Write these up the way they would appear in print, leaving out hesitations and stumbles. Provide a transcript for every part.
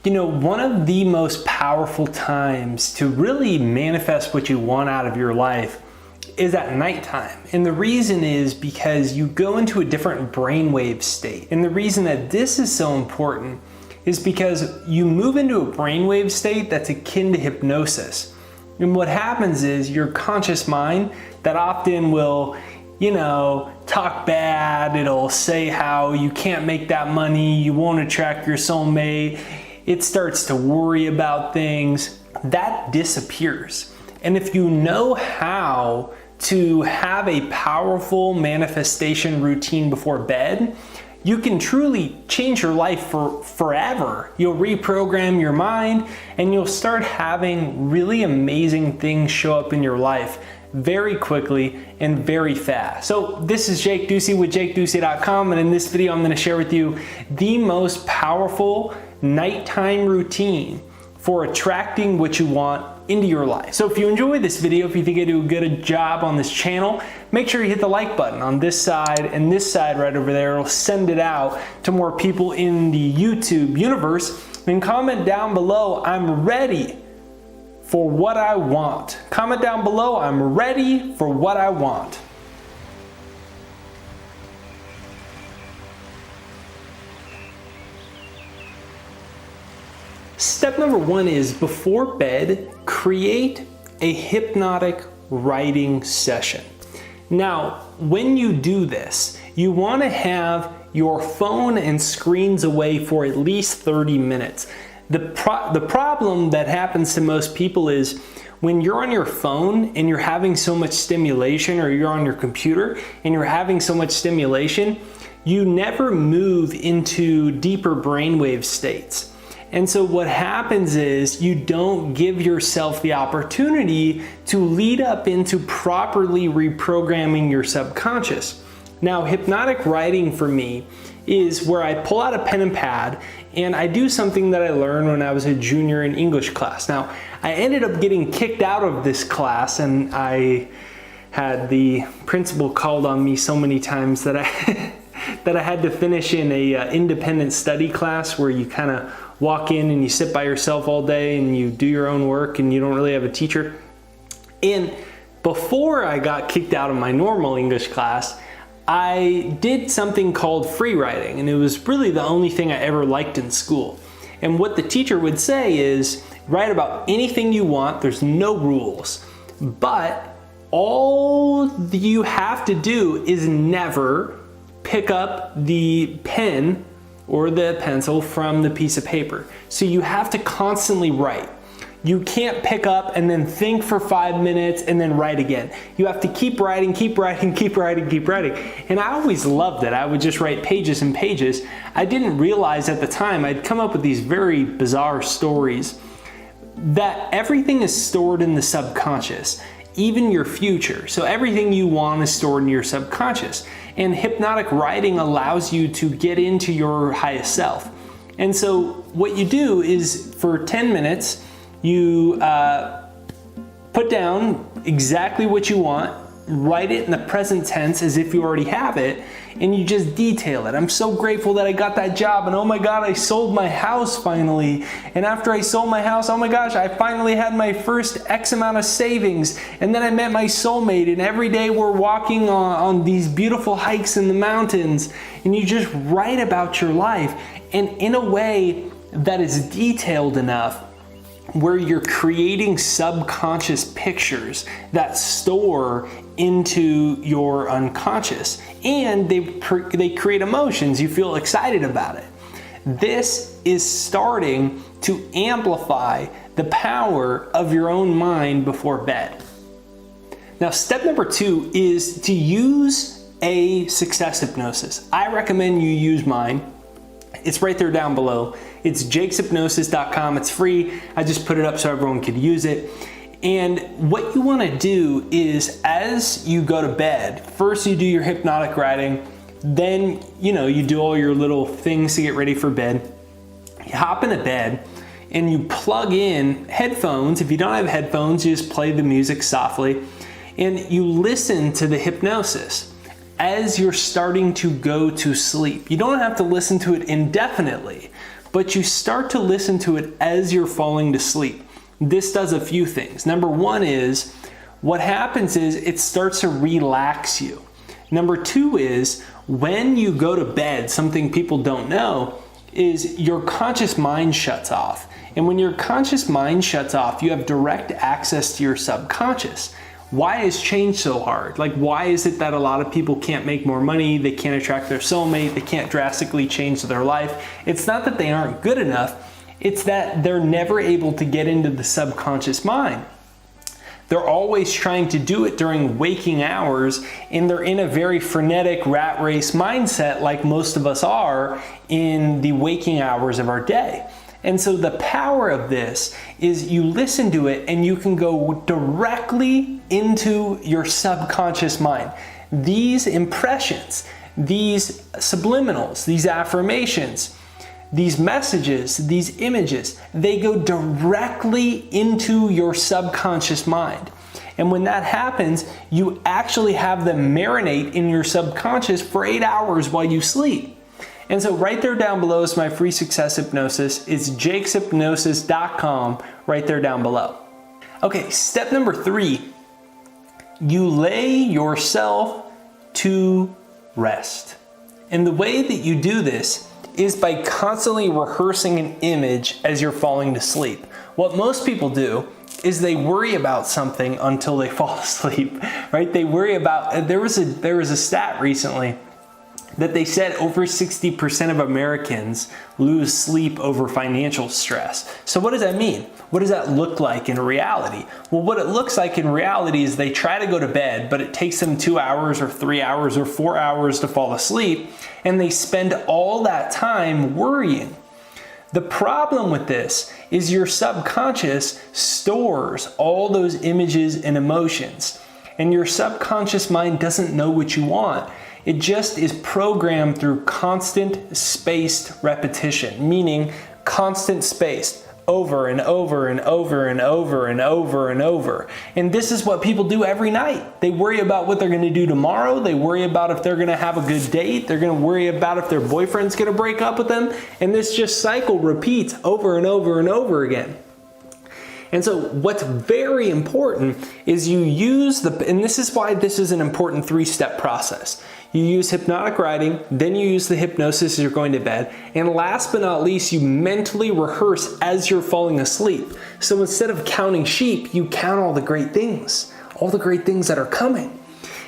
You know, one of the most powerful times to really manifest what you want out of your life is at nighttime. And the reason is because you go into a different brainwave state. And the reason that this is so important is because you move into a brainwave state that's akin to hypnosis. And what happens is your conscious mind that often will, talk bad, it'll say how you can't make that money, you won't attract your soulmate, it starts to worry about things, that disappears. And if you know how to have a powerful manifestation routine before bed, you can truly change your life for forever. You'll reprogram your mind and you'll start having really amazing things show up in your life very quickly and very fast. So this is Jake Ducey with JakeDucey.com, and in this video I'm going to share with you the most powerful nighttime routine for attracting what you want into your life. So if you enjoy this video, if you think I do a good job on this channel, make sure you hit the like button on this side and this side right over there. It'll send it out to more people in the YouTube universe. And comment down below, I'm ready for what I want. Comment down below, I'm ready for what I want. Step number one is, before bed, create a hypnotic writing session. Now, when you do this, you want to have your phone and screens away for at least 30 minutes. The problem that happens to most people is when you're on your phone and you're having so much stimulation, or you're on your computer and you're having so much stimulation, you never move into deeper brainwave states. And so what happens is you don't give yourself the opportunity to lead up into properly reprogramming your subconscious. Now, hypnotic writing for me is where I pull out a pen and pad and I do something that I learned when I was a junior in English class. Now, I ended up getting kicked out of this class, and I had the principal called on me so many times that I had to finish in a independent study class where you kind of walk in and you sit by yourself all day and you do your own work and you don't really have a teacher. And before I got kicked out of my normal English class, I did something called free writing, and it was really the only thing I ever liked in school. And what the teacher would say is, write about anything you want, there's no rules, but all you have to do is never pick up the pen or the pencil from the piece of paper. So you have to constantly write. You can't pick up and then think for 5 minutes and then write again. You have to keep writing, keep writing, keep writing, keep writing. And I always loved it. I would just write pages and pages. I didn't realize at the time I'd come up with these very bizarre stories that everything is stored in the subconscious, even your future. So everything you want is stored in your subconscious. And hypnotic writing allows you to get into your highest self. And so what you do is, for 10 minutes, you put down exactly what you want, write it in the present tense as if you already have it, and you just detail it. I'm so grateful that I got that job, and oh my God, I sold my house finally. And after I sold my house, oh my gosh, I finally had my first X amount of savings. And then I met my soulmate, and every day we're walking on these beautiful hikes in the mountains. And you just write about your life, and in a way that is detailed enough where you're creating subconscious pictures that store into your unconscious, and they create emotions. You feel excited about it. This is starting to amplify the power of your own mind before bed. Now, step number two is to use a success hypnosis. I recommend you use mine. It's right there down below. It's jakeshypnosis.com. It's free. I just put it up so everyone could use it. And what you want to do is, as you go to bed, first you do your hypnotic writing, then you do all your little things to get ready for bed. You hop into bed and you plug in headphones. If you don't have headphones, you just play the music softly and you listen to the hypnosis as you're starting to go to sleep. You don't have to listen to it indefinitely, but you start to listen to it as you're falling to sleep. This does a few things. Number one is, what happens is it starts to relax you. Number two is, when you go to bed, something people don't know is your conscious mind shuts off. And when your conscious mind shuts off, you have direct access to your subconscious. Why is change so hard? Like, why is it that a lot of people can't make more money, they can't attract their soulmate, they can't drastically change their life? It's not that they aren't good enough, it's that they're never able to get into the subconscious mind. They're always trying to do it during waking hours, and they're in a very frenetic rat race mindset like most of us are in the waking hours of our day. And so the power of this is you listen to it and you can go directly into your subconscious mind. These impressions, these subliminals, these affirmations, these messages, these images, they go directly into your subconscious mind. And when that happens, you actually have them marinate in your subconscious for 8 hours while you sleep. And so right there down below is my free success hypnosis. It's jakeshypnosis.com right there down below. Okay, step number 3, you lay yourself to rest. And the way that you do this is by constantly rehearsing an image as you're falling to sleep. What most people do is they worry about something until they fall asleep, right? They worry about, there was a stat recently that they said over 60% of Americans lose sleep over financial stress. So what does that mean? What does that look like in reality? Well, what it looks like in reality is they try to go to bed, but it takes them 2 hours or 3 hours or 4 hours to fall asleep, and they spend all that time worrying. The problem with this is your subconscious stores all those images and emotions, and your subconscious mind doesn't know what you want. It just is programmed through constant spaced repetition, meaning constant spaced over and over and over and over and over and over. And this is what people do every night. They worry about what they're going to do tomorrow. They worry about if they're going to have a good date. They're going to worry about if their boyfriend's going to break up with them. And this just cycle repeats over and over and over again. And so what's very important is you use and this is why this is an important 3-step process. You use hypnotic writing, then you use the hypnosis as you're going to bed, and last but not least, you mentally rehearse as you're falling asleep. So instead of counting sheep, you count all the great things that are coming.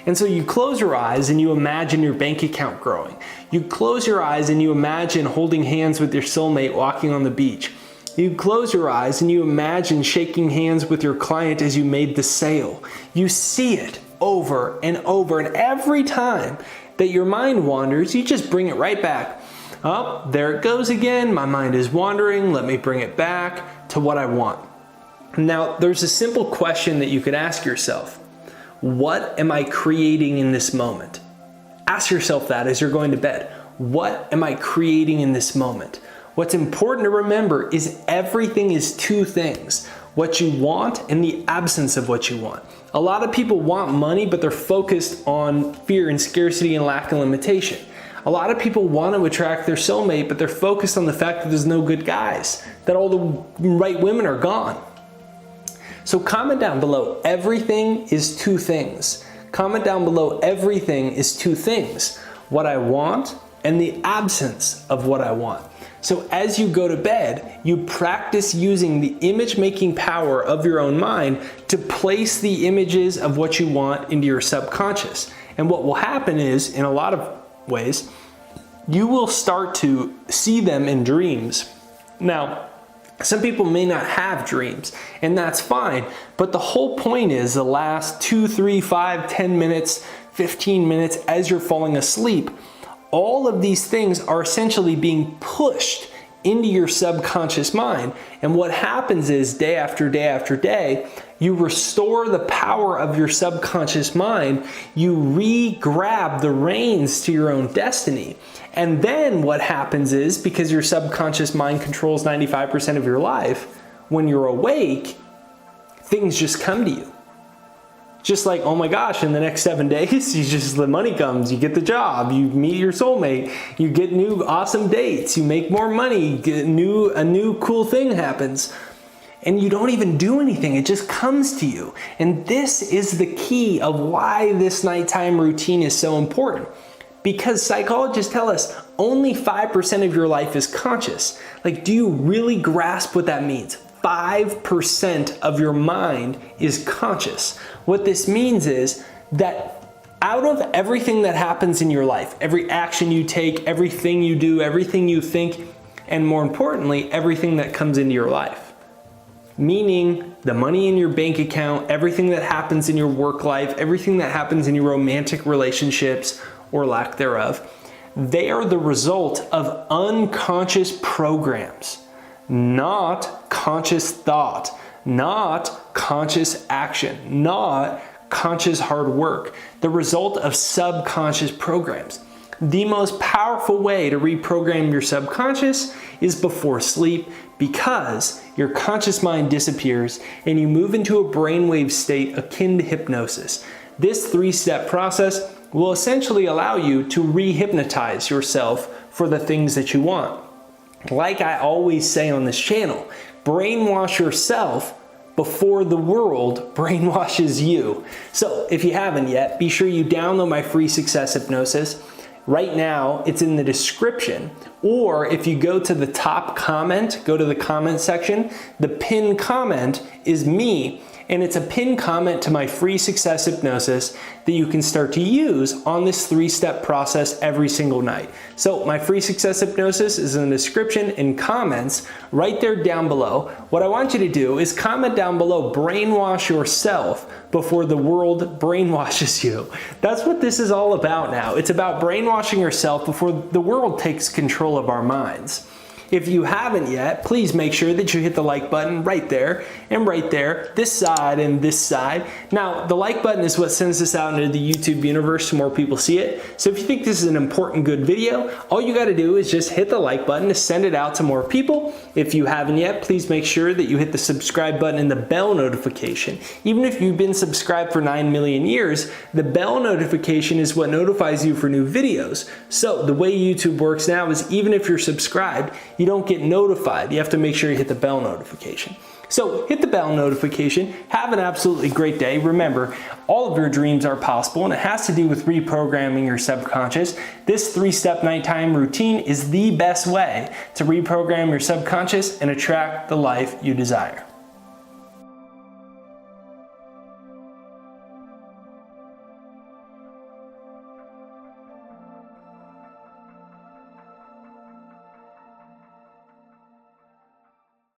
And so you close your eyes and you imagine your bank account growing. You close your eyes and you imagine holding hands with your soulmate walking on the beach. You close your eyes and you imagine shaking hands with your client as you made the sale. You see it over and over, and every time that your mind wanders, you just bring it right back. Oh, there it goes again. My mind is wandering. Let me bring it back to what I want. Now, there's a simple question that you could ask yourself. What am I creating in this moment? Ask yourself that as you're going to bed. What am I creating in this moment? What's important to remember is everything is 2 things: what you want and the absence of what you want. A lot of people want money, but they're focused on fear and scarcity and lack and limitation. A lot of people want to attract their soulmate, but they're focused on the fact that there's no good guys, that all the right women are gone. So comment down below, everything is 2 things. Comment down below, everything is 2 things: what I want and the absence of what I want. So as you go to bed, you practice using the image-making power of your own mind to place the images of what you want into your subconscious. And what will happen is, in a lot of ways, you will start to see them in dreams. Now, some people may not have dreams, and that's fine, but the whole point is the last 2, 3, 5, 10 minutes, 15 minutes as you're falling asleep, all of these things are essentially being pushed into your subconscious mind. And what happens is, day after day after day, you restore the power of your subconscious mind. You re-grab the reins to your own destiny. And then what happens is, because your subconscious mind controls 95% of your life, when you're awake, things just come to you. Just like, oh my gosh, in the next 7 days, the money comes, you get the job, you meet your soulmate, you get new awesome dates, you make more money, a new cool thing happens. And you don't even do anything, it just comes to you. And this is the key of why this nighttime routine is so important. Because psychologists tell us only 5% of your life is conscious. Like, do you really grasp what that means? 5% of your mind is conscious. What this means is that out of everything that happens in your life, every action you take, everything you do, everything you think, and more importantly, everything that comes into your life, meaning the money in your bank account, everything that happens in your work life, everything that happens in your romantic relationships or lack thereof, they are the result of unconscious programs, not conscious thought, not conscious action, not conscious hard work, the result of subconscious programs. The most powerful way to reprogram your subconscious is before sleep, because your conscious mind disappears and you move into a brainwave state akin to hypnosis. This 3-step process will essentially allow you to re-hypnotize yourself for the things that you want. Like I always say on this channel, brainwash yourself before the world brainwashes you. So if you haven't yet, be sure you download my free success hypnosis. Right now, it's in the description, or if you go to the top comment, go to the comment section, the pinned comment is me, and it's a pinned comment to my free success hypnosis that you can start to use on this 3-step process every single night. So my free success hypnosis is in the description and comments right there down below. What I want you to do is comment down below, brainwash yourself before the world brainwashes you. That's what this is all about now. It's about brainwashing yourself before the world takes control of our minds. If you haven't yet, please make sure that you hit the like button right there and right there, this side and this side. Now, the like button is what sends this out into the YouTube universe so more people see it. So if you think this is an important, good video, all you gotta do is just hit the like button to send it out to more people. If you haven't yet, please make sure that you hit the subscribe button and the bell notification. Even if you've been subscribed for 9 million years, the bell notification is what notifies you for new videos. So the way YouTube works now is even if you're subscribed, you don't get notified. You have to make sure you hit the bell notification. So hit the bell notification. Have an absolutely great day. Remember, all of your dreams are possible, and it has to do with reprogramming your subconscious. This 3-step nighttime routine is the best way to reprogram your subconscious and attract the life you desire.